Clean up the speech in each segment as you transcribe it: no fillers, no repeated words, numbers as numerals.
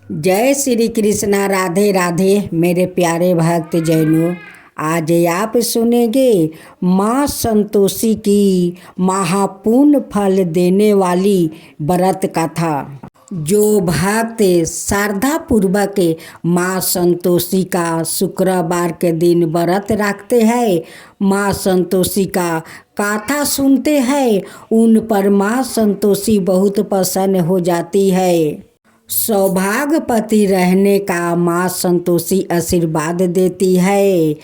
जय श्री कृष्णा। राधे राधे मेरे प्यारे भक्त जैनों। आज आप सुनेंगे माँ संतोषी की महापुण्य फल देने वाली व्रत कथा। जो भक्त श्रद्धा पूर्वक माँ संतोषी का शुक्रवार के दिन व्रत रखते हैं, माँ संतोषी का कथा सुनते हैं, उन पर माँ संतोषी बहुत प्रसन्न हो जाती है। सौभाग्यवती रहने का माँ संतोषी आशीर्वाद देती है।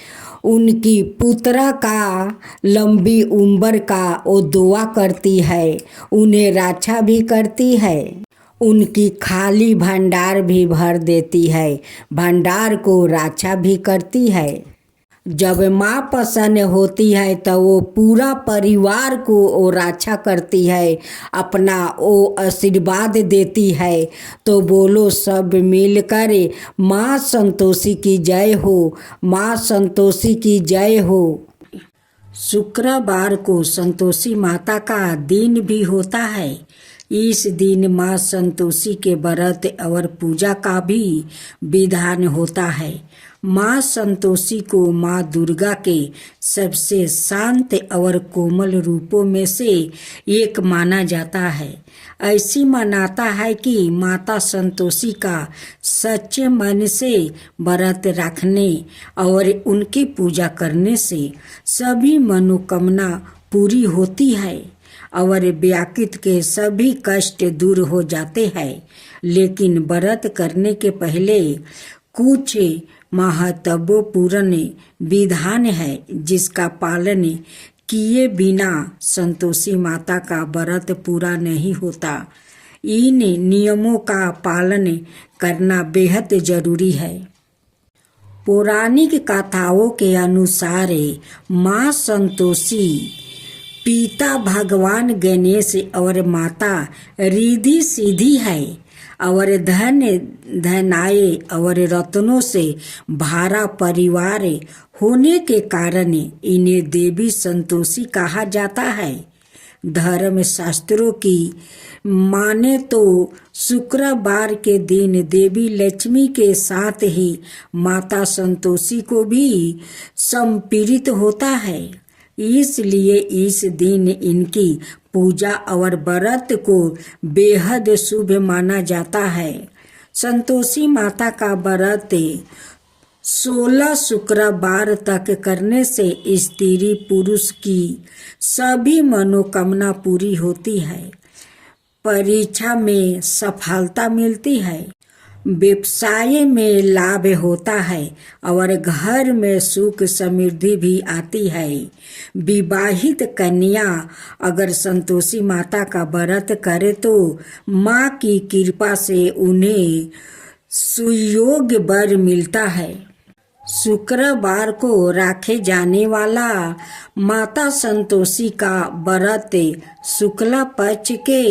उनकी पुत्र का लंबी उम्र का वो दुआ करती है, उन्हें रक्षा भी करती है। उनकी खाली भंडार भी भर देती है, भंडार को रक्षा भी करती है। जब माँ प्रसन्न होती है तो वो पूरा परिवार को वो रक्षा करती है, अपना वो आशीर्वाद देती है। तो बोलो सब मिलकर माँ संतोषी की जय हो, माँ संतोषी की जय हो। शुक्रवार को संतोषी माता का दिन भी होता है। इस दिन माँ संतोषी के व्रत और पूजा का भी विधान होता है। माँ संतोषी को माँ दुर्गा के सबसे शांत और कोमल रूपों में से एक माना जाता है। ऐसी मान्यता है कि माता संतोषी का सच्चे मन से व्रत रखने और उनकी पूजा करने से सभी मनोकामना पूरी होती है और व्याकृत के सभी कष्ट दूर हो जाते हैं। लेकिन व्रत करने के पहले कुछ महत्वपूर्ण विधान है जिसका पालन किए बिना संतोषी माता का व्रत पूरा नहीं होता। इन नियमों का पालन करना बेहद जरूरी है। पौराणिक कथाओं के अनुसार माँ संतोषी पिता भगवान गणेश और माता रिद्धि सिद्धि है और धन धनाए और रत्नों से भरा परिवार होने के कारण इन्हें देवी संतोषी कहा जाता है। धर्म शास्त्रों की माने तो शुक्रवार के दिन देवी लक्ष्मी के साथ ही माता संतोषी को भी समर्पित होता है। इसलिए इस दिन इनकी पूजा और व्रत को बेहद शुभ माना जाता है। संतोषी माता का व्रत 16 शुक्रवार तक करने से स्त्री पुरुष की सभी मनोकामना पूरी होती है, परीक्षा में सफलता मिलती है, व्यवसाय में लाभ होता है और घर में सुख समृद्धि भी आती है। विवाहित कन्या अगर संतोषी माता का व्रत करे तो माँ की कृपा से उन्हें सुयोग्य वर मिलता है। शुक्रवार को रखे जाने वाला माता संतोषी का व्रत शुक्ला पक्ष के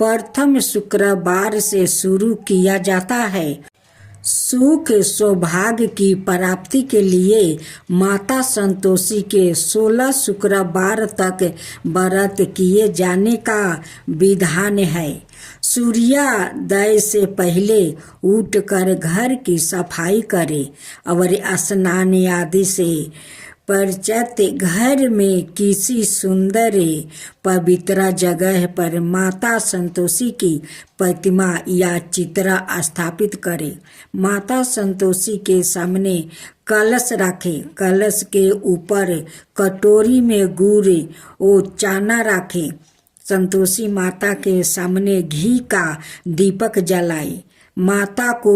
प्रथम शुक्रवार से शुरू किया जाता है। सुख सौभाग्य की प्राप्ति के लिए माता संतोषी के 16 शुक्रवार तक व्रत किए जाने का विधान है। सूर्योदय से पहले उठकर घर की सफाई करें और स्नान आदि से पश्चात घर में किसी सुंदर पवित्र जगह पर माता संतोषी की प्रतिमा या चित्र स्थापित करें। माता संतोषी के सामने कलश रखें। कलश के ऊपर कटोरी में गुड़ और चना रखें। संतोषी माता के सामने घी का दीपक जलाएं। माता को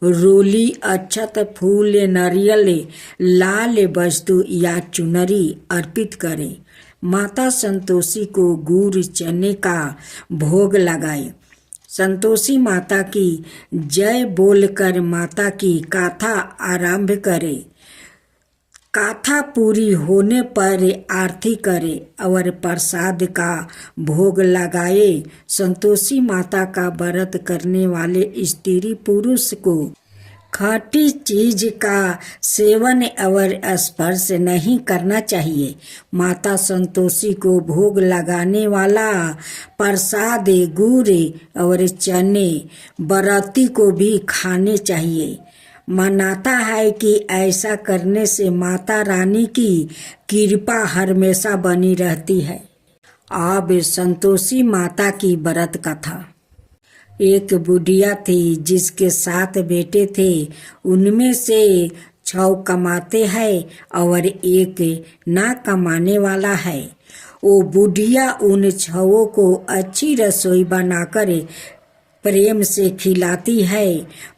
रोली, अक्षत, फूल, नारियल, लाल वस्तु या चुनरी अर्पित करें। माता संतोषी को गुड़ चने का भोग लगाएं। संतोषी माता की जय बोलकर माता की कथा आरंभ करें। कथा पूरी होने पर आरती करे और प्रसाद का भोग लगाए। संतोषी माता का व्रत करने वाले स्त्री पुरुष को खट्टी चीज का सेवन और स्पर्श नहीं करना चाहिए। माता संतोषी को भोग लगाने वाला प्रसाद गुड़ और चने व्रती को भी खाने चाहिए। मानता है कि ऐसा करने से माता रानी की कृपा हमेशा बनी रहती है। अब संतोषी माता की व्रत कथा। एक बुढ़िया थी जिसके 7 बेटे थे। उनमें से 6 कमाते हैं और एक ना कमाने वाला है। वो बुढ़िया उन 6 को अच्छी रसोई बनाकर प्रेम से खिलाती है,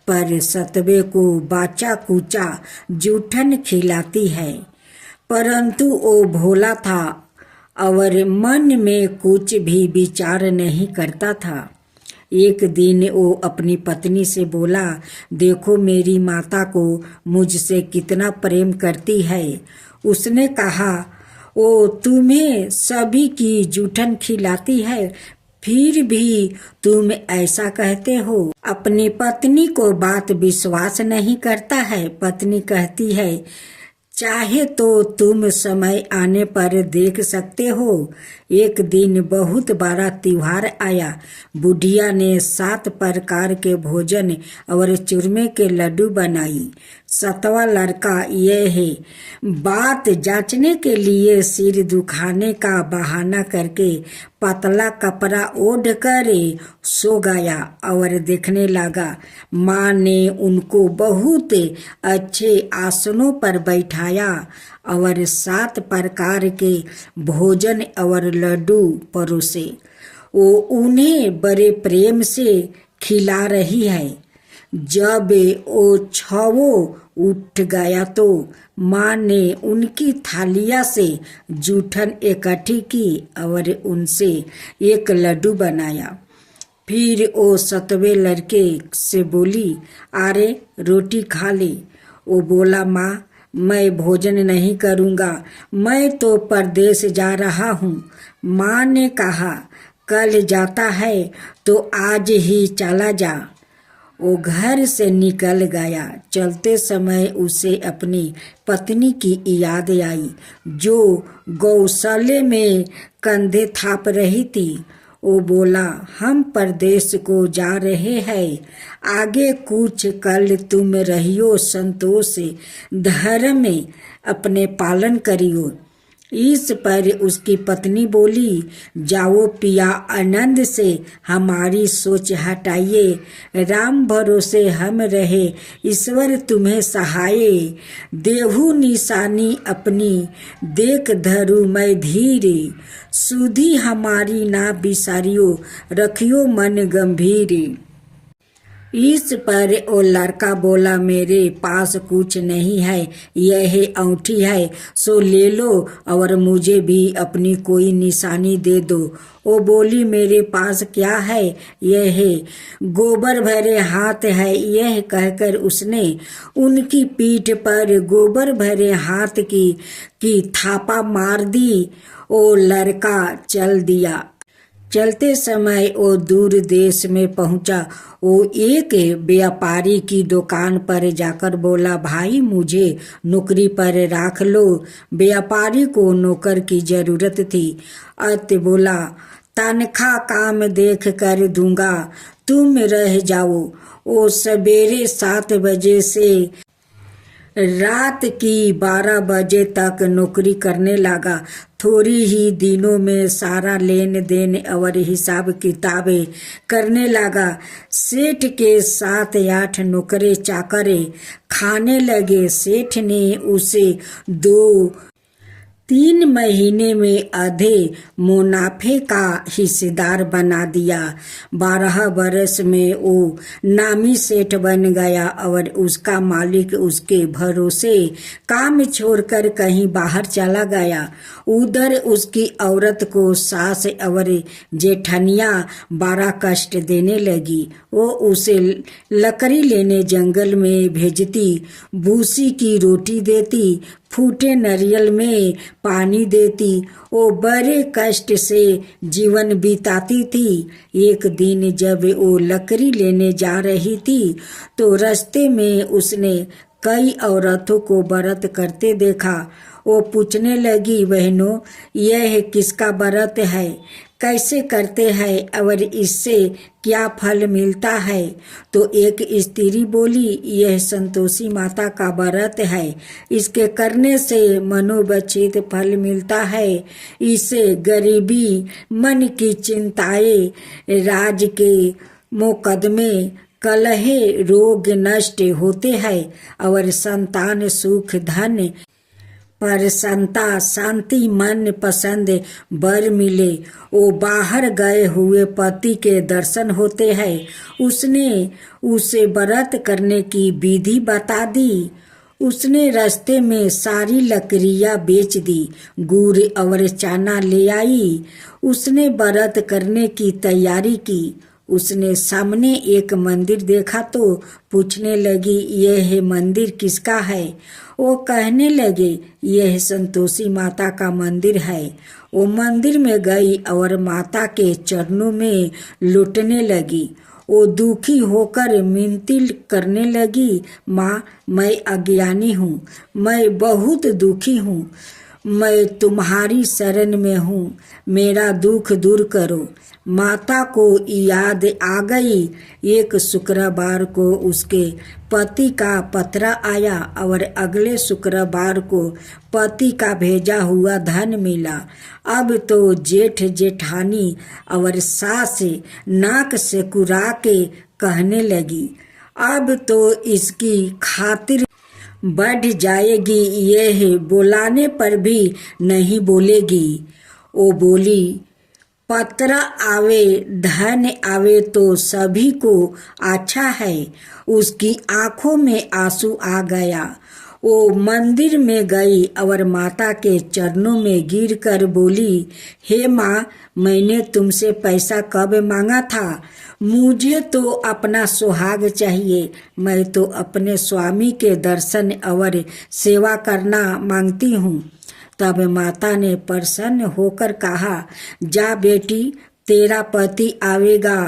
पर 7वें को बाचा कुचा जूठन खिलाती है। परंतु वो भोला था और मन में कुछ भी विचार नहीं करता था। एक दिन वो अपनी पत्नी से बोला, देखो मेरी माता को मुझसे कितना प्रेम करती है। उसने कहा, वो तुम्हें सभी की जूठन खिलाती है, फिर भी तुम ऐसा कहते हो। अपनी पत्नी को बात विश्वास नहीं करता है। पत्नी कहती है, चाहे तो तुम समय आने पर देख सकते हो। एक दिन बहुत बड़ा त्योहार आया। बुढ़िया ने 7 प्रकार के भोजन और चूरमे के लड्डू बनाई। 7वां लड़का यह है बात जांचने के लिए सिर दुखाने का बहाना करके पतला कपड़ा ओढ़ कर सो गया और देखने लगा। माँ ने उनको बहुत अच्छे आसनों पर बैठाया और 7 प्रकार के भोजन और लड्डू परोसे। वो उन्हें बड़े प्रेम से खिला रही है। जब वो 6 उठ गया तो माँ ने उनकी थालिया से जूठन इकट्ठी की और उनसे एक लड्डू बनाया। फिर वो 7वें लड़के से बोली, अरे रोटी खा ले। वो बोला, माँ मैं भोजन नहीं करूँगा, मैं तो परदेश जा रहा हूँ। माँ ने कहा, कल जाता है तो आज ही चला जा। वो घर से निकल गया। चलते समय उसे अपनी पत्नी की याद आई, जो गौशाले में कंधे थाप रही थी। वो बोला, हम परदेश को जा रहे हैं, आगे कुछ कल तुम रहियो संतोष धर्म में अपने पालन करियो। इस पर उसकी पत्नी बोली, जाओ पिया, आनंद से हमारी सोच हटाइए। राम भरोसे हम रहे, ईश्वर तुम्हें सहाये। देहु निशानी अपनी देख धरू मैं धीरे। सुधी हमारी ना बिसारियो, रखियो मन गंभीर। इस पर वो लड़का बोला, मेरे पास कुछ नहीं है, यह अंगूठी है, सो ले लो और मुझे भी अपनी कोई निशानी दे दो। वो बोली, मेरे पास क्या है, यह गोबर भरे हाथ है। यह कहकर उसने उनकी पीठ पर गोबर भरे हाथ की थापा मार दी। वो लड़का चल दिया। चलते समय वो दूर देश में पहुंचा। वो एक व्यापारी की दुकान पर जाकर बोला, भाई मुझे नौकरी पर रख लो। व्यापारी को नौकर की जरूरत थी। अत बोला, तनख्वाह काम देख कर दूंगा, तुम रह जाओ। वो सवेरे 7 बजे से रात की 12 बजे तक नौकरी करने लगा। थोड़ी ही दिनों में सारा लेन देन और हिसाब किताबें करने लगा। सेठ के 7-8 नौकरे चाकरे खाने लगे। सेठ ने उसे 2-3 महीने में आधे मुनाफे का हिस्सेदार बना दिया। 12 बरस में वो नामी सेठ बन गया और उसका मालिक उसके भरोसे काम छोड़कर कहीं बाहर चला गया। उधर उसकी औरत को सास और जेठनिया बड़ा कष्ट देने लगी। वो उसे लकड़ी लेने जंगल में भेजती, भूसी की रोटी देती, फूटे नारियल में पानी देती। वो बड़े कष्ट से जीवन बिताती थी। एक दिन जब वो लकड़ी लेने जा रही थी तो रास्ते में उसने कई औरतों को व्रत करते देखा। वो पूछने लगी, बहनों, यह किसका व्रत है, कैसे करते हैं और इससे क्या फल मिलता है? तो एक स्त्री बोली, यह संतोषी माता का व्रत है। इसके करने से मनोवांछित फल मिलता है। इससे गरीबी, मन की चिंताएं, राज के मुकदमे, कलहे, रोग नष्ट होते हैं और संतान, सुख, धन, प्रसन्नता, शांति, मन पसंद वर मिले। वो बाहर गए हुए पति के दर्शन होते हैं। उसने उसे व्रत करने की विधि बता दी। उसने रास्ते में सारी लकड़ियां बेच दी, गुड़ और चना ले आई। उसने व्रत करने की तैयारी की। उसने सामने एक मंदिर देखा तो पूछने लगी, यह मंदिर किसका है? वो कहने लगे, यह संतोषी माता का मंदिर है। वो मंदिर में गई और माता के चरणों में लुटने लगी। वो दुखी होकर मिनती करने लगी, माँ, मैं अज्ञानी हूँ, मैं बहुत दुखी हूँ, मैं तुम्हारी शरण में हूँ, मेरा दुख दूर करो। माता को याद आ गई। एक शुक्रवार को उसके पति का पत्र आया और अगले शुक्रवार को पति का भेजा हुआ धन मिला। अब तो जेठ जेठानी और सास नाक से कुरा के कहने लगी, अब तो इसकी खातिर बढ़ जाएगी, यह बुलाने पर भी नहीं बोलेगी। वो बोली, पत्र आवे, धन आवे तो सभी को अच्छा है। उसकी आंखों में आंसू आ गया। वो मंदिर में गई और माता के चरणों में गिरकर बोली, हे माँ, मैंने तुमसे पैसा कब मांगा था? मुझे तो अपना सुहाग चाहिए। मैं तो अपने स्वामी के दर्शन और सेवा करना मांगती हूँ। तब माता ने प्रसन्न होकर कहा, जा बेटी, तेरा पति आवेगा।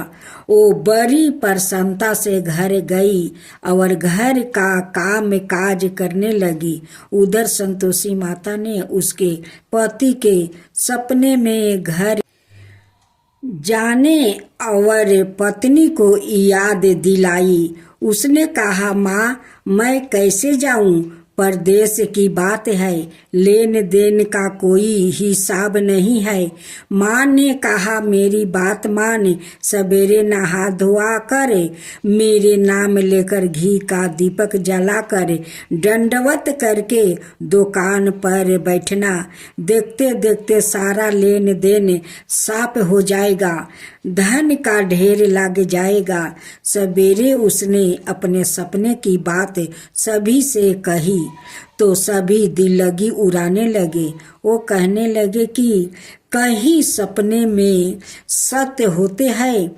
वो बड़ी प्रसन्नता से घर गई और घर का काम काज करने लगी। उधर संतोषी माता ने उसके पति के सपने में घर जाने और पत्नी को याद दिलाई। उसने कहा, माँ, मैं कैसे जाऊं? परदेश की बात है, लेन देन का कोई हिसाब नहीं है। माँ ने कहा, मेरी बात मान, सवेरे नहा धोआ कर मेरे नाम लेकर घी का दीपक जला कर दंडवत करके दुकान पर बैठना। देखते देखते सारा लेन देन साफ हो जाएगा, धन का ढेर लग जाएगा। सवेरे उसने अपने सपने की बात सभी से कही तो सभी दिल लगी उड़ाने लगे। वो कहने लगे कि कहीं सपने में सत्य होते हैं।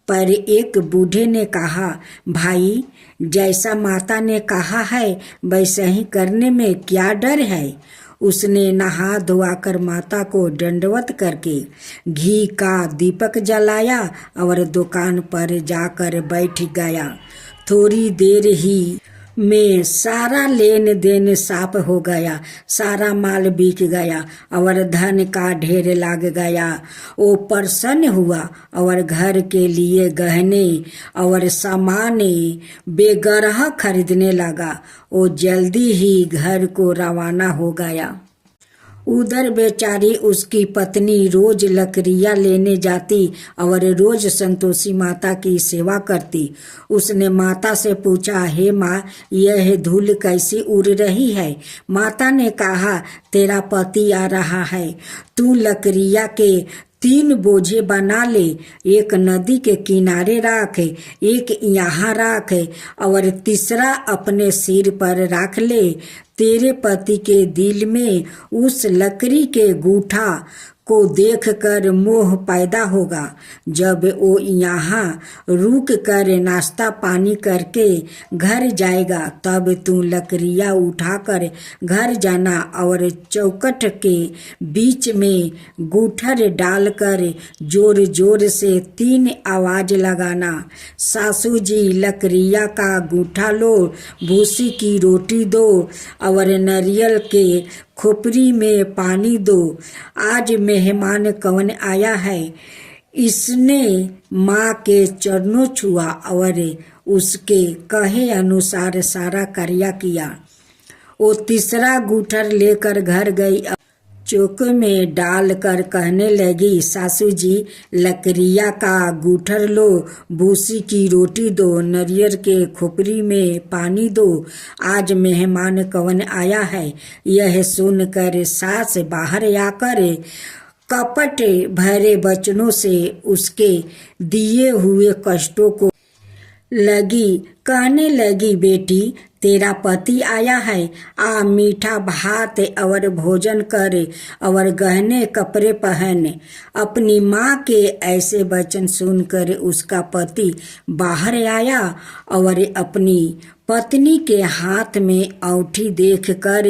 पर एक बूढ़े ने कहा, भाई, जैसा माता ने कहा है वैसा ही करने में क्या डर है? उसने नहा धोआकर माता को दंडवत करके घी का दीपक जलाया और दुकान पर जाकर बैठ गया। थोड़ी देर ही में सारा लेन देन साफ हो गया, सारा माल बिक गया और धन का ढेर लग गया। वो प्रसन्न हुआ और घर के लिए गहने और सामान बेगरह खरीदने लगा। वो जल्दी ही घर को रवाना हो गया। उधर बेचारी उसकी पत्नी रोज लकड़ियाँ लेने जाती और रोज संतोषी माता की सेवा करती। उसने माता से पूछा, हे माँ, यह धूल कैसी उड़ रही है? माता ने कहा, तेरा पति आ रहा है, तू लकड़ियाँ के 3 बोझे बना ले, एक नदी के किनारे रख, एक यहाँ रख और तीसरा अपने सिर पर रख ले। तेरे पति के दिल में उस लकड़ी के गूठा को देखकर मोह पैदा होगा। जब वो यहाँ रुक कर नाश्ता पानी करके घर जाएगा तब तू लकड़ियाँ उठाकर घर जाना और चौखट के बीच में गूठर डालकर जोर जोर से 3 आवाज लगाना। सासू जी लकड़िया का गूठा लो, भूसी की रोटी दो और नारियल के खोपड़ी में पानी दो। आज मेहमान कौन आया है? इसने माँ के चरणों छुआ और उसके कहे अनुसार सारा कार्य किया। वो तीसरा गूठर लेकर घर गई। चौक में डालकर कहने लगी, सासू जी लकड़िया का गूठर लो, भूसी की रोटी दो, नारियल के खोपड़ी में पानी दो। आज मेहमान कौन आया है? यह सुनकर सास बाहर आकर कपट भरे वचनों से उसके दिए हुए कष्टों को कहने लगी, बेटी तेरा पति आया है, आ मीठा भात और भोजन कर और गहने कपड़े पहन। अपनी माँ के ऐसे वचन सुनकर उसका पति बाहर आया और अपनी पत्नी के हाथ में औंठी देख कर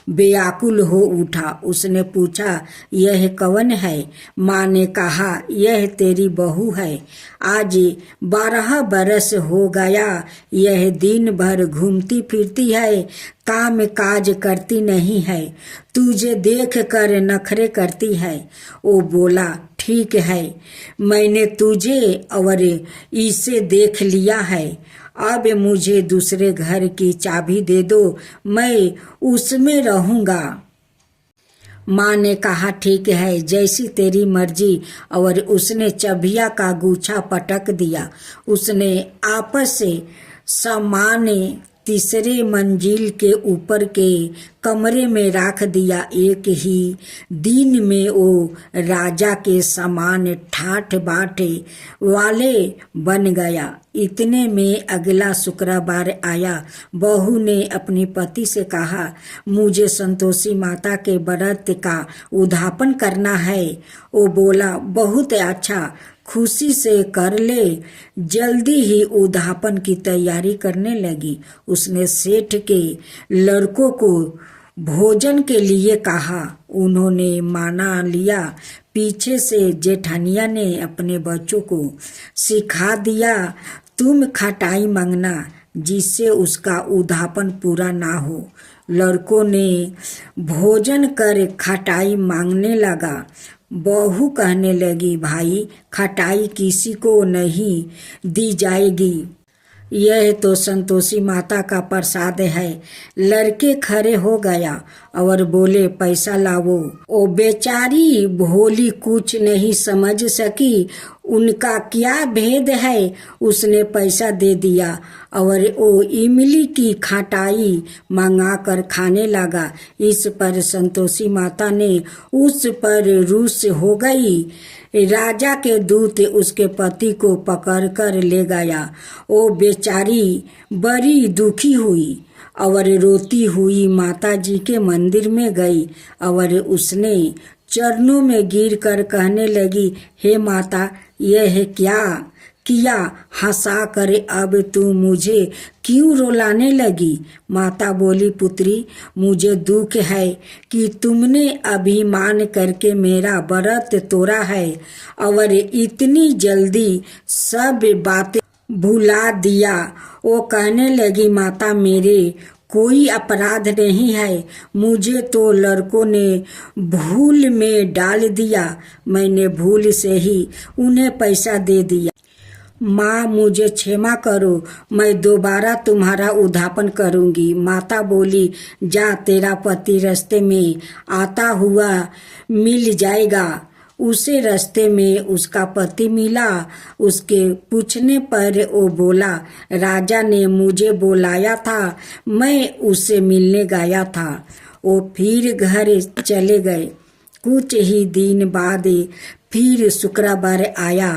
बेआकुल हो उठा। उसने पूछा, यह कौन है? माँ ने कहा, यह तेरी बहू है। आज 12 बरस हो गया, यह दिन भर घूमती फिरती है, काम काज करती नहीं है, तुझे देख कर नखरे करती है। वो बोला, ठीक है, मैंने तुझे और इसे देख लिया है, अब मुझे दूसरे घर की चाबी दे दो, मैं उसमें रहूँगा। माँ ने कहा, ठीक है, जैसी तेरी मर्जी। और उसने चाबिया का गुच्छा पटक दिया। उसने आपस से सामान तीसरे मंजिल के ऊपर के कमरे में रख दिया। एक ही दिन में वो राजा के समान ठाठ बाट वाले बन गया। इतने में अगला शुक्रवार आया। बहू ने अपने पति से कहा, मुझे संतोषी माता के व्रत का उद्यापन करना है। वो बोला, बहुत अच्छा, खुशी से कर ले। जल्दी ही उद्यापन की तैयारी करने लगी। उसने सेठ के लड़कों को भोजन के लिए कहा। उन्होंने माना लिया। पीछे से जेठानिया ने अपने बच्चों को सिखा दिया, तुम खटाई मांगना जिससे उसका उद्यापन पूरा ना हो। लड़कों ने भोजन कर खटाई मांगने लगा। बहू कहने लगी, भाई खटाई किसी को नहीं दी जाएगी, यह तो संतोषी माता का प्रसाद है। लड़के खड़े हो गया और बोले, पैसा लाओ। ओ बेचारी भोली कुछ नहीं समझ सकी, उनका क्या भेद है। उसने पैसा दे दिया और वो इमली की खटाई मंगा कर खाने लगा। इस पर संतोषी माता ने उस पर रुष्ट हो गई। राजा के दूत उसके पति को पकड़कर ले गया। वो बेचारी बड़ी दुखी हुई और रोती हुई माता जी के मंदिर में गई और उसने चरणों में गिरकर कहने लगी, हे माता, यह क्या किया? हंसा कर अब तू मुझे क्यों रुलाने लगी? माता बोली, पुत्री, मुझे दुख है कि तुमने अभिमान करके मेरा व्रत तोड़ा है और इतनी जल्दी सब बातें भुला दिया। वो कहने लगी, माता, मेरे कोई अपराध नहीं है, मुझे तो लड़कों ने भूल में डाल दिया, मैंने भूल से ही उन्हें पैसा दे दिया। माँ, मुझे क्षमा करो, मैं दोबारा तुम्हारा उद्यापन करूँगी। माता बोली, जा, तेरा पति रास्ते में आता हुआ मिल जाएगा। उसे रास्ते में उसका पति मिला। उसके पूछने पर वो बोला, राजा ने मुझे बुलाया था, मैं उससे मिलने गया था। वो फिर घर चले गए। कुछ ही दिन बाद फिर शुक्रवार आया।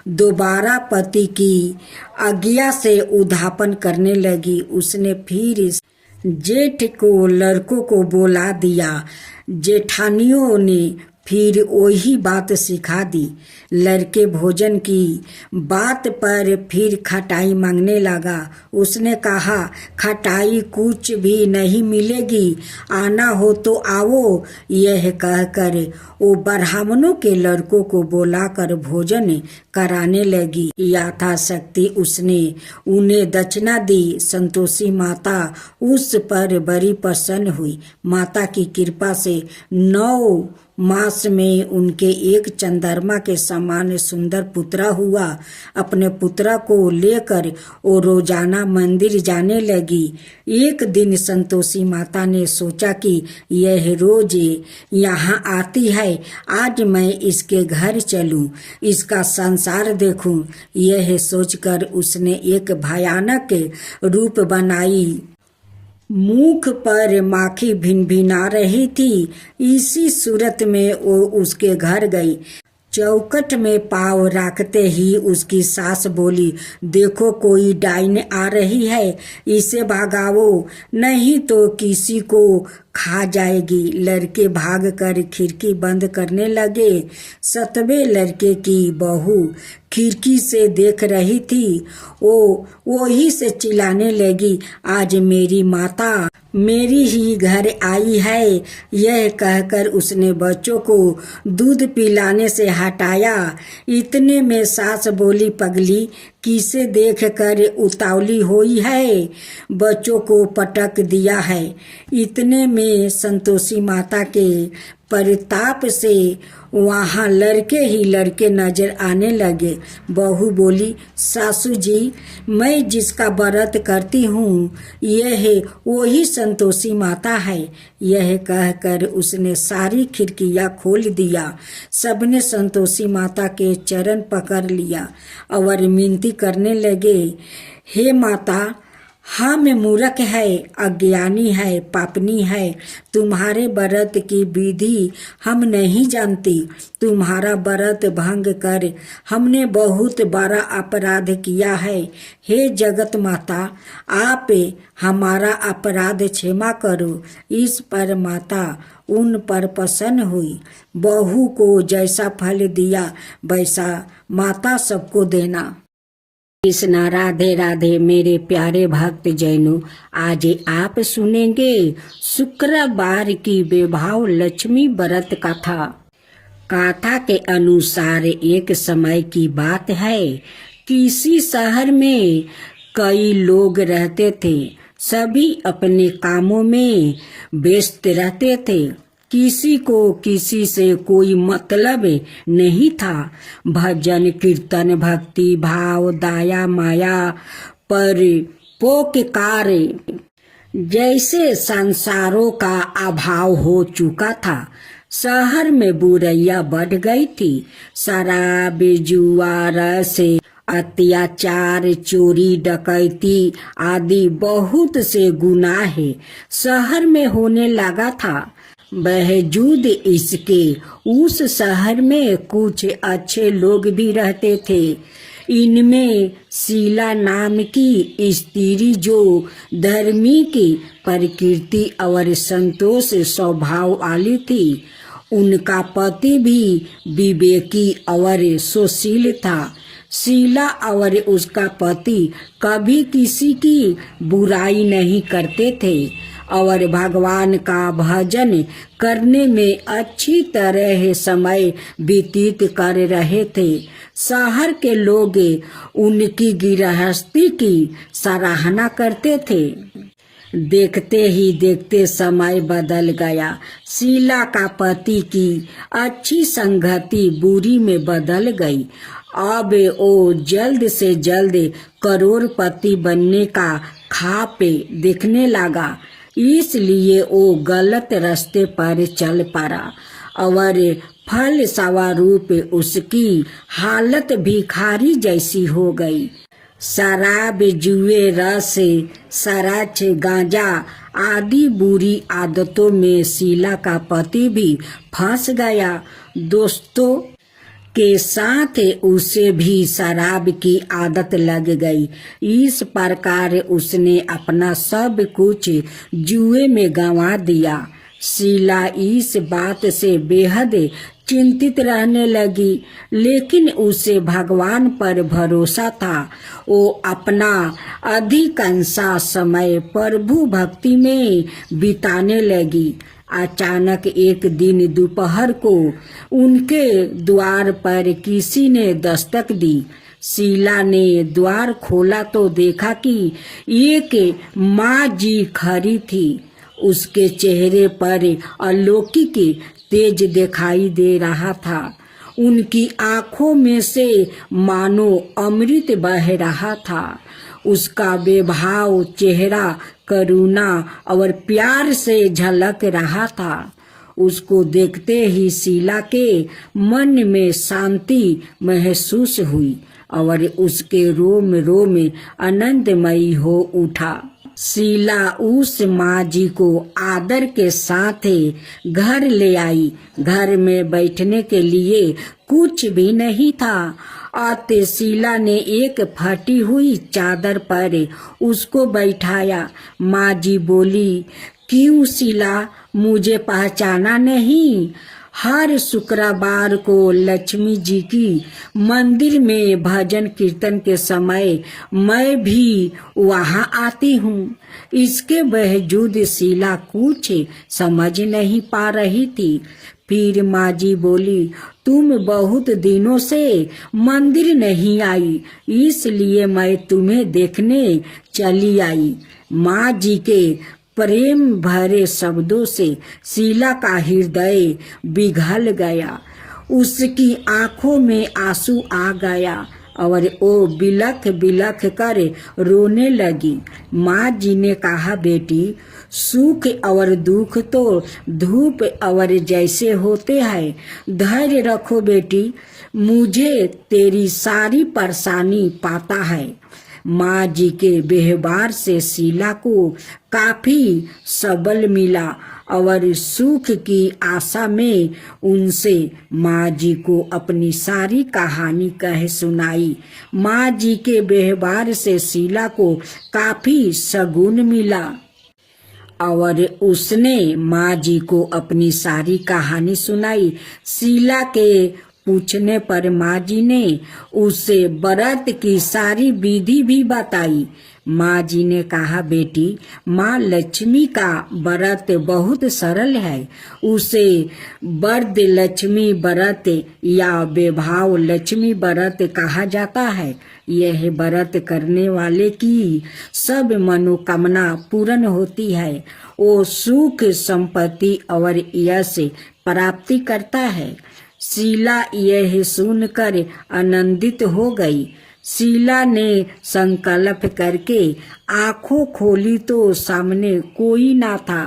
दोबारा पति की आज्ञा से उद्यापन करने लगी। उसने फिर जेठ को लड़कों को बुला दिया। जेठानियों ने फिर वही बात सिखा दी। लड़के भोजन की बात पर फिर खटाई मांगने लगा। उसने कहा, खटाई कुछ भी नहीं मिलेगी, आना हो तो आओ। यह कहकर वो ब्राह्मणों के लड़कों को बुलाकर भोजन कराने लगी। यथाशक्ति उसने उन्हें दक्षिणा दी। संतोषी माता उस पर बड़ी प्रसन्न हुई। माता की कृपा से 9 मास में उनके एक चंद्रमा के समान सुंदर पुत्र हुआ। अपने पुत्र को लेकर वो रोजाना मंदिर जाने लगी। एक दिन संतोषी माता ने सोचा कि यह रोज यहाँ आती है, आज मैं इसके घर चलूं, इसका संसार देखूं। यह सोचकर उसने एक भयानक रूप बनाई। मुख पर माखी भिनभिना रही थी। इसी सूरत में वो उसके घर गई। चौखट में पाँव रखते ही उसकी सास बोली, देखो कोई डाइन आ रही है, इसे भगाओ, नहीं तो किसी को खा जाएगी। लड़के भागकर खिड़की बंद करने लगे। 7वें लड़के की बहू खिड़की से देख रही थी। वो ही से चिल्लाने लगी, आज मेरी माता मेरी ही घर आई है। यह कहकर उसने बच्चों को दूध पिलाने से हटाया। इतने में सास बोली, पगली, किसे देख कर उतावली हुई है, बच्चों को पटक दिया है। इतने में संतोषी माता के परिताप से वहाँ लड़के ही लड़के नजर आने लगे। बहू बोली, सासू जी, मैं जिसका व्रत करती हूँ यह वही संतोषी माता है। यह कहकर उसने सारी खिड़कियाँ खोल दिया। सबने संतोषी माता के चरण पकड़ लिया और विनती करने लगे, हे माता, हम मूर्ख है, अज्ञानी है, पापनी है, तुम्हारे व्रत की विधि हम नहीं जानती। तुम्हारा व्रत भंग कर हमने बहुत बड़ा अपराध किया है। हे जगत माता, आप हमारा अपराध क्षमा करो। इस पर माता उन पर प्रसन्न हुई। बहू को जैसा फल दिया वैसा माता सबको देना। कृष्णा राधे राधे। मेरे प्यारे भक्त जैनों, आज आप सुनेंगे शुक्रवार की वैभव लक्ष्मी व्रत कथा। कथा के अनुसार एक समय की बात है। किसी शहर में कई लोग रहते थे। सभी अपने कामों में व्यस्त रहते थे। किसी को किसी से कोई मतलब नहीं था। भजन कीर्तन भक्ति भाव दया माया पर पोकार जैसे संसारों का अभाव हो चुका था। शहर में बुराइयां बढ़ गई थी। शराब जुआ रस अत्याचार चोरी डकैती आदि बहुत से गुनाह शहर में होने लगा था। बावजूद इसके उस शहर में कुछ अच्छे लोग भी रहते थे। इनमें शीला नाम की स्त्री जो धर्मी की प्रकृति और संतोष स्वभाव वाली थी। उनका पति भी विवेकी और सुशील था। शीला और उसका पति कभी किसी की बुराई नहीं करते थे और भगवान का भजन करने में अच्छी तरह समय व्यतीत कर रहे थे। शहर के लोग उनकी गृहस्थी की सराहना करते थे। देखते ही देखते समय बदल गया। शीला का पति की अच्छी संगति बुरी में बदल गई। अब वो जल्द से जल्द करोड़पति बनने का ख्वाब देखने लगा। इसलिए वो गलत रास्ते पर चल पड़ा और फलस्वरूप उसकी हालत भिखारी जैसी हो गई। शराब जुए रस शराब गांजा आदि बुरी आदतों में शीला का पति भी फंस गया। दोस्तों के साथ उसे भी शराब की आदत लग गई। इस प्रकार उसने अपना सब कुछ जुए में गंवा दिया। शीला इस बात से बेहद चिंतित रहने लगी, लेकिन उसे भगवान पर भरोसा था। वो अपना अधिकांश समय प्रभु भक्ति में बिताने लगी। अचानक एक दिन दोपहर को उनके द्वार पर किसी ने दस्तक दी। शीला ने द्वार खोला तो देखा कि एक माँ जी खड़ी थी। उसके चेहरे पर अलौकिक तेज दिखाई दे रहा था। उनकी आंखों में से मानो अमृत बह रहा था। उसका बेभाव चेहरा करुणा और प्यार से झलक रहा था। उसको देखते ही शीला के मन में शांति महसूस हुई और उसके रोम रोम आनंदमयी हो उठा। शीला उस माँ जी को आदर के साथ घर ले आई। घर में बैठने के लिए कुछ भी नहीं था। आते शीला ने एक फटी हुई चादर पर उसको बैठाया। माँ जी बोली, क्यों शीला, मुझे पहचाना नहीं? हर शुक्रवार को लक्ष्मी जी की मंदिर में भजन कीर्तन के समय मैं भी वहाँ आती हूँ। इसके बावजूद शीला कुछ समझ नहीं पा रही थी। फिर माँ जी बोली, तुम बहुत दिनों से मंदिर नहीं आई, इसलिए मैं तुम्हें देखने चली आई। माँ जी के प्रेम भरे शब्दों से शीला का हृदय पिघल गया। उसकी आंखों में आंसू आ गया और वो बिलख बिलख कर रोने लगी। माँ जी ने कहा, बेटी, सुख और दुख तो धूप और जैसे होते हैं। धैर्य रखो बेटी, मुझे तेरी सारी परेशानी पता है। माँ जी के व्यवहार से शीला को काफी सबल मिला और सुख की आशा में उनसे माँ जी को अपनी सारी कहानी कह सुनाई। माँ जी के व्यवहार से शीला को काफी सगुन मिला और उसने माँ जी को अपनी सारी कहानी सुनाई। शीला के पूछने पर माँ जी ने उसे व्रत की सारी विधि भी बताई। माँ जी ने कहा, बेटी, माँ लक्ष्मी का व्रत बहुत सरल है। उसे वरद लक्ष्मी व्रत या वैभव लक्ष्मी व्रत कहा जाता है। यह व्रत करने वाले की सब मनोकामना पूर्ण होती है। वो सुख संपत्ति और यश प्राप्ति करता है। शीला यह सुनकर आनंदित हो गई। शीला ने संकल्प करके आंखों खोली तो सामने कोई ना था।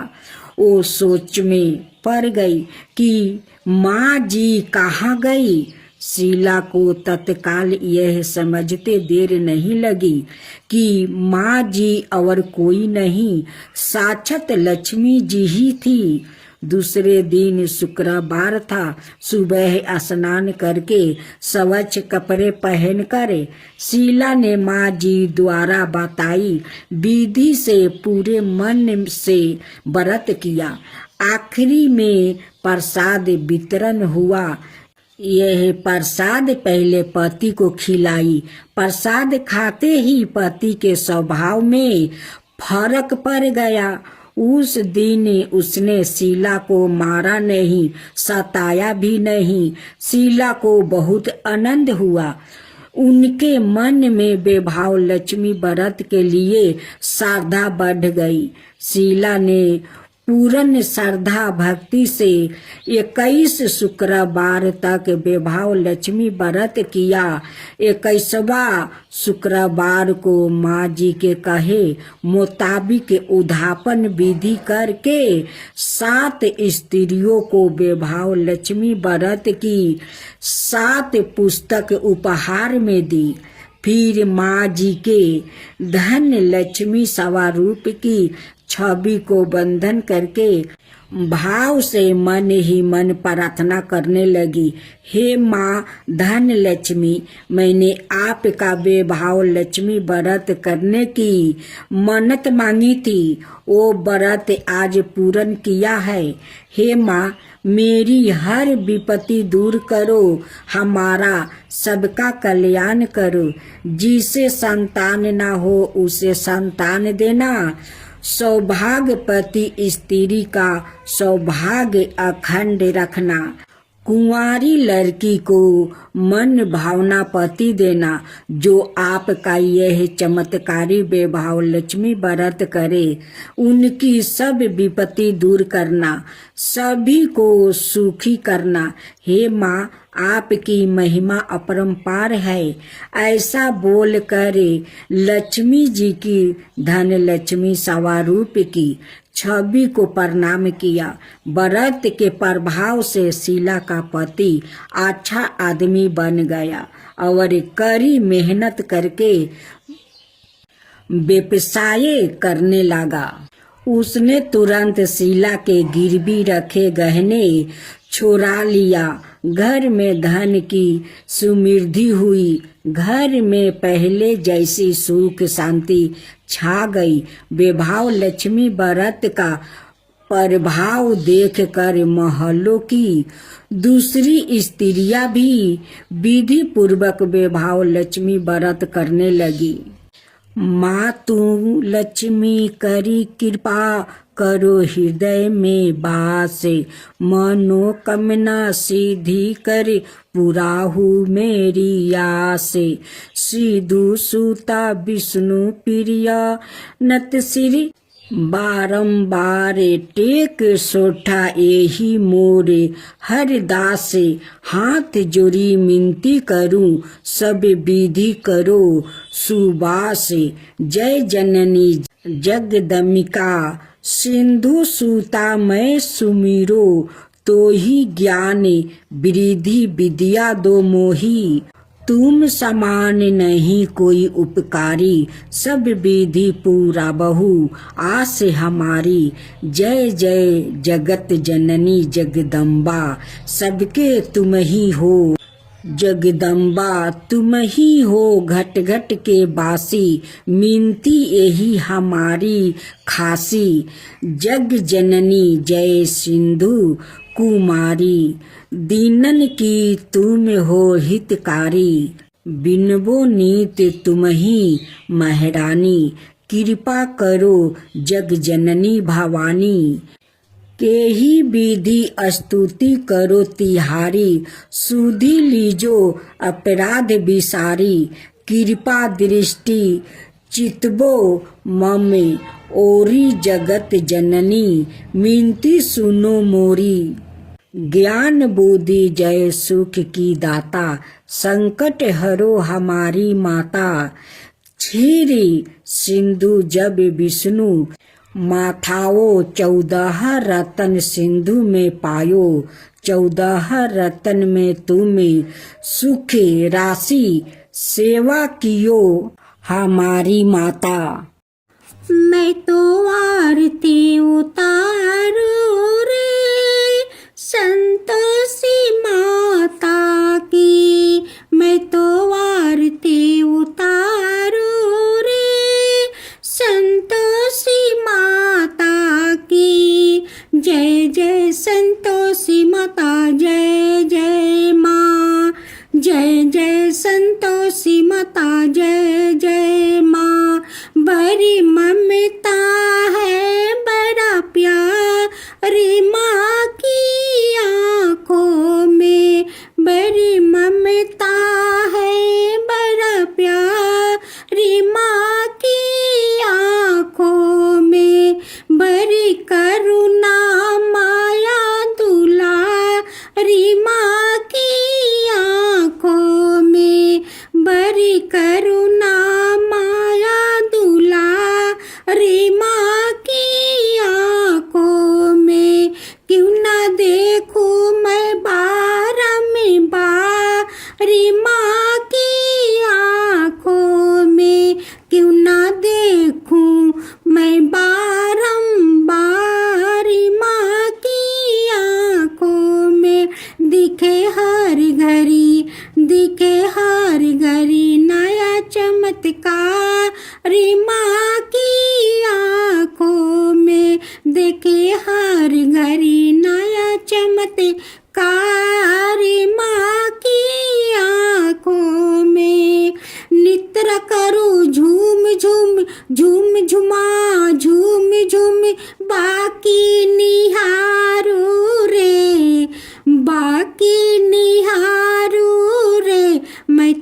वो सोच में पड़ गई कि माँ जी कहाँ गई। शीला को तत्काल यह समझते देर नहीं लगी कि माँ जी और कोई नहीं, साक्षात लक्ष्मी जी ही थी। दूसरे दिन शुक्रवार था। सुबह स्नान करके स्वच्छ कपड़े पहनकर शीला ने माँ जी द्वारा बताई विधि से पूरे मन से व्रत किया। आखिरी में प्रसाद वितरण हुआ। यह प्रसाद पहले पति को खिलाई। प्रसाद खाते ही पति के स्वभाव में फर्क पड़ गया। उस दिन उसने शीला को मारा नहीं, सताया भी नहीं। शीला को बहुत आनंद हुआ। उनके मन में वैभव लक्ष्मी व्रत के लिए श्रद्धा बढ़ गई। शीला ने पूर्ण श्रद्धा भक्ति से 21 शुक्रवार तक वैभव लक्ष्मी व्रत किया। 21वां शुक्रवार को माँ जी के कहे मुताबिक उद्यापन विधि करके 7 स्त्रियों को वैभव लक्ष्मी व्रत की 7 पुस्तक उपहार में दी। फिर माँ जी के धन लक्ष्मी स्वरूप की छवि को बंधन करके भाव से मन ही मन प्रार्थना करने लगी, हे माँ धन लक्ष्मी, मैंने आपका बेभाव लक्ष्मी व्रत करने की मन्नत मांगी थी, वो व्रत आज पूर्ण किया है। हे माँ मेरी हर विपत्ति दूर करो, हमारा सबका कल्याण करो, जिसे संतान ना हो उसे संतान देना, सौभाग्यपति स्त्री का सौभाग्य अखंड रखना, कुंवारी लड़की को मन भावना पति देना, जो आपका यह चमत्कारी बेभाव लक्ष्मी व्रत करे, उनकी सब विपत्ति दूर करना, सभी को सुखी करना। हे माँ आपकी महिमा अपरंपार है। ऐसा बोल कर लक्ष्मी जी की धन लक्ष्मी सवारूप की छवि को प्रणाम किया। व्रत के प्रभाव से शीला का पति अच्छा आदमी बन गया और कड़ी मेहनत करके व्यवसाय करने लगा। उसने तुरंत शीला के गिरवी रखे गहने चुरा लिया। घर में धन की समृद्धि हुई, घर में पहले जैसी सुख शांति छा गई। बेभाव लक्ष्मी व्रत का प्रभाव देखकर महलों की दूसरी स्त्रियां भी विधि पूर्वक बेभाव लक्ष्मी व्रत करने लगी। माँ तू लक्ष्मी करी कृपा, करो हृदय में वास, मनोकामना सिद्धि करे, पूरा हो मेरी आस। सिद्धू सूता विष्णु प्रिया, नत सिर बारंबार टेक सोठा, यही मोरे हरदास, हाथ जोड़ी मिनती करूं, सब विधि करो सुबास। जय जननी जगदम्बिका, सिंधु सूता मैं सुमिरो, तो ही ज्ञान वृद्धि विद्या दो मोही। तुम समान नहीं कोई उपकारी, सब विधि पूरा बहु आस हमारी। जय जय जगत जननी जगदम्बा, सबके तुम ही हो जगदम्बा, तुम ही हो घट घट के बासी, मिनती यही हमारी खासी। जग जननी जय सिंधु कुमारी, दीनन की तुम हो हितकारी, बिनबो नीत तुम ही महारानी, कृपा करो जग जननी भवानी। के ही विधि स्तुति करो तिहारी, सुधि लीजो अपराध विसारी, कृपा दृष्टि चितबो मम ओरी जगत जननी, मिनती सुनो मोरी। ज्ञान बुद्धि जय सुख की दाता, संकट हरो हमारी माता। क्षीरी सिंधु जब विष्णु माथाओ, 14 रतन सिंधु में पायो, 14 रतन में तुम सुख राशि, सेवा कियो हमारी माता। मैं तो आरती उतारू रे संतोषी माता की, मैं तो आरती उतारू रे संतोषी माता की। जय जय संतोषी माता, जय जय माँ, जय जय संतोषी माता, जय जय माँ। बड़ी ममता है बड़ा प्यारी माँ की आँखों में, बड़ी ममता है बड़ा प्यारी माँ की आँखों में, बड़ी करुणा माया दुलारी माँ की आँखों में, बड़ी करुणा माया दुलारी माँ की आँखों में। क्यों ना देखूं मैं बारंबारी माँ की आँखों में, क्यों ना देखूं मैं बारंबारी माँ झूम झुमा झूम झूम बाकी निहारू रे, बाकी निहारू रे। मैं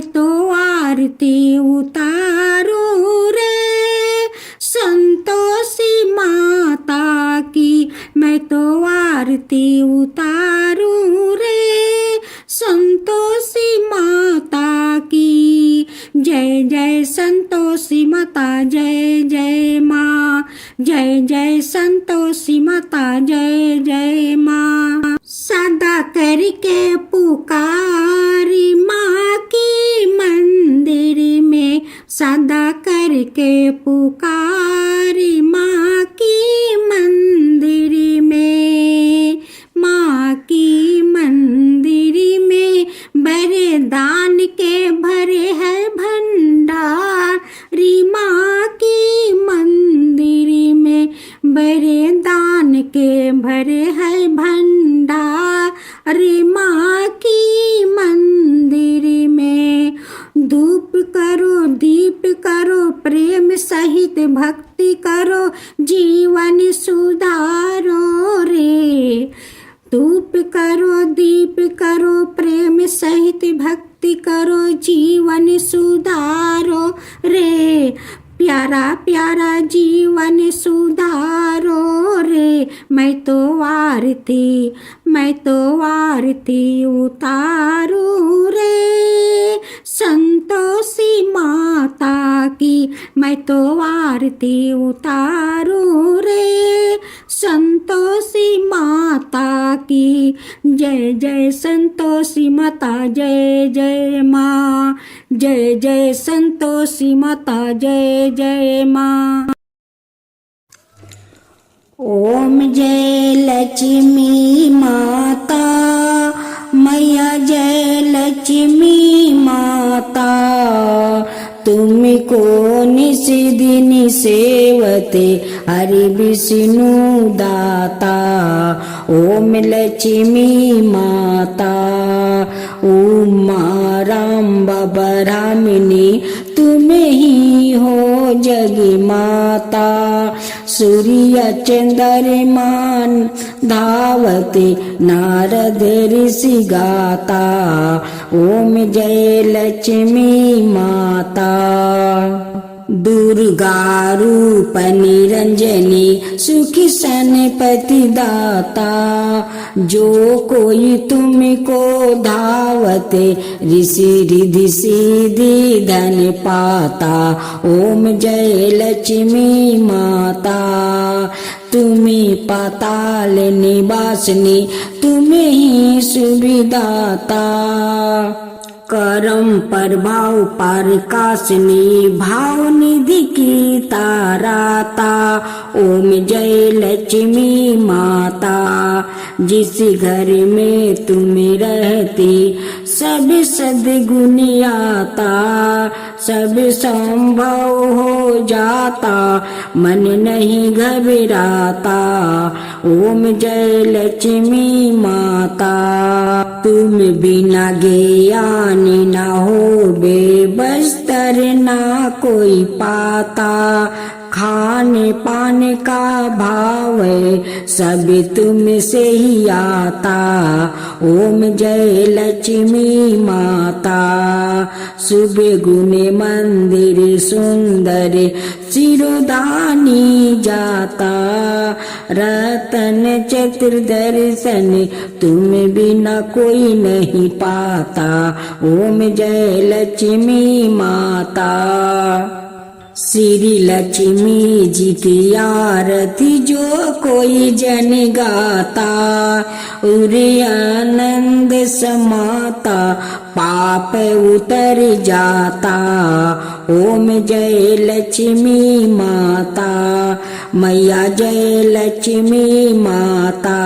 तो आरती उतारू रे, संतोषी माता की मैं तो आरती उतारू रे, संतोषी माता की। जय जय संतोषी माता, जय जय माँ, जय जय संतोषी माता, जय जय माँ। सदा करके पुकारी माँ की मंदिर में, सदा करके पुकारी माँ की मंदिर में, माँ की मंदिर में। बड़े दान के भरे है भंडार री माँ की मंदिर में, बड़े दान के भरे है भंडार री माँ की मंदिर में। धूप करो दीप करो प्रेम सहित भक्ति करो, जीवन सुधारो रे। धूप करो दीप करो प्रेम सहित भक्ति करो, जीवन सुधारो रे। प्यारा प्यारा जीवन सुधारो रे। मैं तो आरती उतारू रे, संतोषी माता की मैं तो आरती उतारू रे, संतोषी माता की। जय जय संतोषी माता, जय जय माँ, जय जय संतोषी माता, जय जय माँ। ओम जय लक्ष्मी माता, मैया जय लक्ष्मी माता। तुमको निस दिन सेवते हरि विष्णु दाता। ओम लक्ष्मी माता, उमा राम बरामिनी तुम ही हो जग माता। सूर्य चंद्रमान धावते नारद ऋषि गाता। ओम जय लक्ष्मी माता। दुर्गा रूप निरंजनी सुखी सनपति दाता। जो कोई तुमको धावते ऋषि रिधि सिद्धि धन पाता। ओम जय लक्ष्मी माता। तुम्हें पाताल निवासनी तुम्हें ही सुविदाता। करम प्रभाव प्रकाशनी भाव निधि की ताराता। ओम जय लक्ष्मी माता। जिस घर में तुम रहती सब सद्गुण आता। सब संभव हो जाता मन नहीं घबराता। ओम जय लक्ष्मी माता। तुम बिना ज्ञान ना हो बेबस्तर ना कोई पाता। खाने पाने का भाव सब तुमसे ही आता। ओम जय लक्ष्मी माता। सुबह गुण मंदिर सुंदर सिरोधानी जाता। रतन चतुर्दर्शन तुम बिना कोई नहीं पाता। ओम जय लक्ष्मी माता। श्री लक्ष्मी जी की आरती जो कोई जन गाता। उरे आनंद समाता पाप उतर जाता। ओम जय लक्ष्मी माता। मैया जय लक्ष्मी माता।